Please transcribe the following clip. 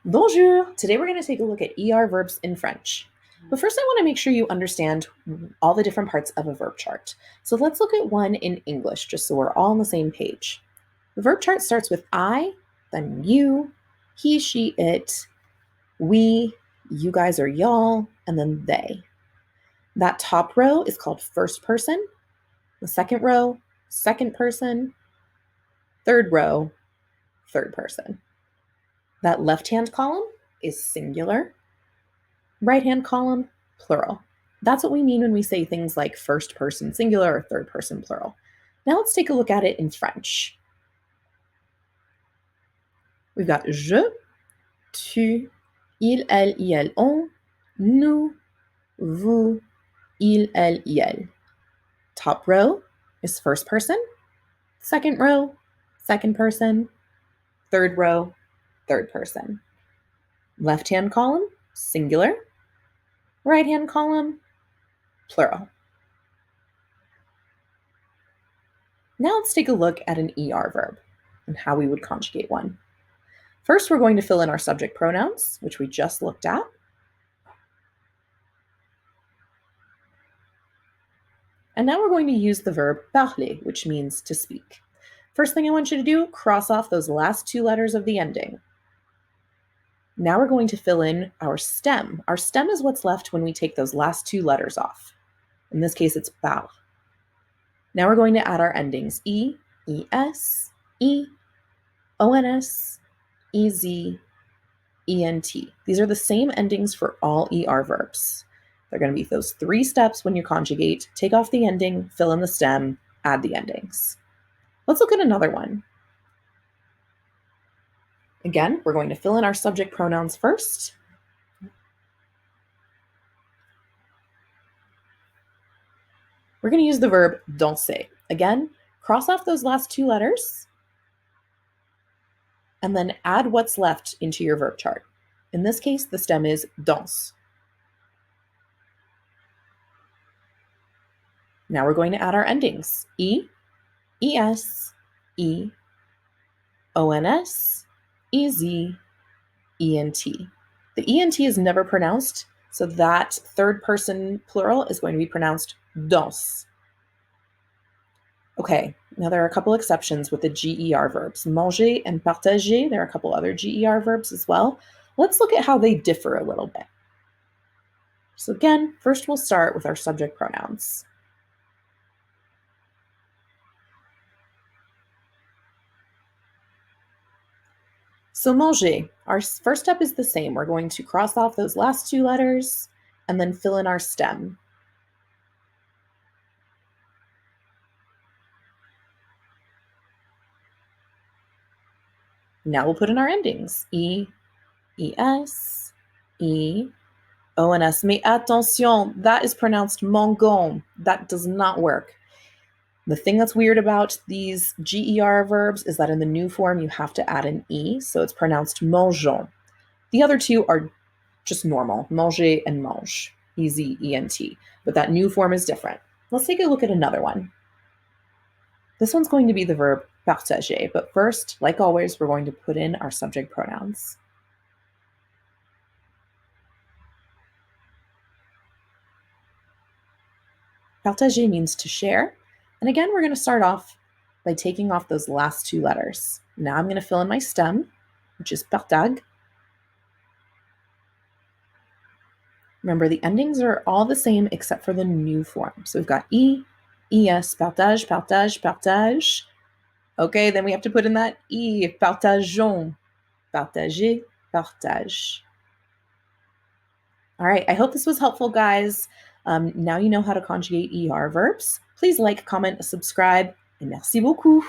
Bonjour! Today we're going to take a look at ER verbs in French. But first I want to make sure you understand all the different parts of a verb chart. So let's look at one in English, just so we're all on the same page. The verb chart starts with I, then you, he, she, it, we, you guys or y'all, and then they. That top row is called first person. The second row, second person. Third row, third person. That left-hand column is singular. Right-hand column, plural. That's what we mean when we say things like first person singular or third person plural. Now let's take a look at it in French. We've got je, tu, il, elle, elle, on, nous, vous, il, elle, elle. Top row is first person. Second row, second person. Third row, third person. Left-hand column, singular. Right-hand column, plural. Now let's take a look at an ER verb and how we would conjugate one. First, we're going to fill in our subject pronouns, which we just looked at. And now we're going to use the verb parler, which means to speak. First thing I want you to do, cross off those last two letters of the ending. Now we're going to fill in our stem. Our stem is what's left when we take those last two letters off. In this case, it's parle. Now we're going to add our endings e, es, e, ons, ez, ent. These are the same endings for all ER verbs. They're going to be those three steps when you conjugate. Take off the ending, fill in the stem, add the endings. Let's look at another one. Again, we're going to fill in our subject pronouns first. We're going to use the verb danser. Again, cross off those last two letters and then add what's left into your verb chart. In this case, the stem is danse. Now we're going to add our endings. E, es, e, ons, ez, ent. The ent is never pronounced, so that third person plural is going to be pronounced danse. Okay, now there are a couple exceptions with the GER verbs. Manger and partager, there are a couple other GER verbs as well. Let's look at how they differ a little bit. So again, first we'll start with our subject pronouns. So manger, our first step is the same. We're going to cross off those last two letters and then fill in our stem. Now we'll put in our endings. E, es, e, ons. Mais attention, that is pronounced mangon. That does not work. The thing that's weird about these GER verbs is that in the new form, you have to add an E, so it's pronounced mangeons. The other two are just normal, manger and mange, easy, ENT, but that new form is different. Let's take a look at another one. This one's going to be the verb partager, but first, like always, we're going to put in our subject pronouns. Partager means to share. And again, we're going to start off by taking off those last two letters. Now I'm going to fill in my stem, which is partag. Remember, the endings are all the same except for the new form. So we've got E, es, partage, partage, partage. Okay, then we have to put in that E, partageons, partager, partage. All right, I hope this was helpful, guys. Now you know how to conjugate ER verbs. Please like, comment, subscribe, et merci beaucoup.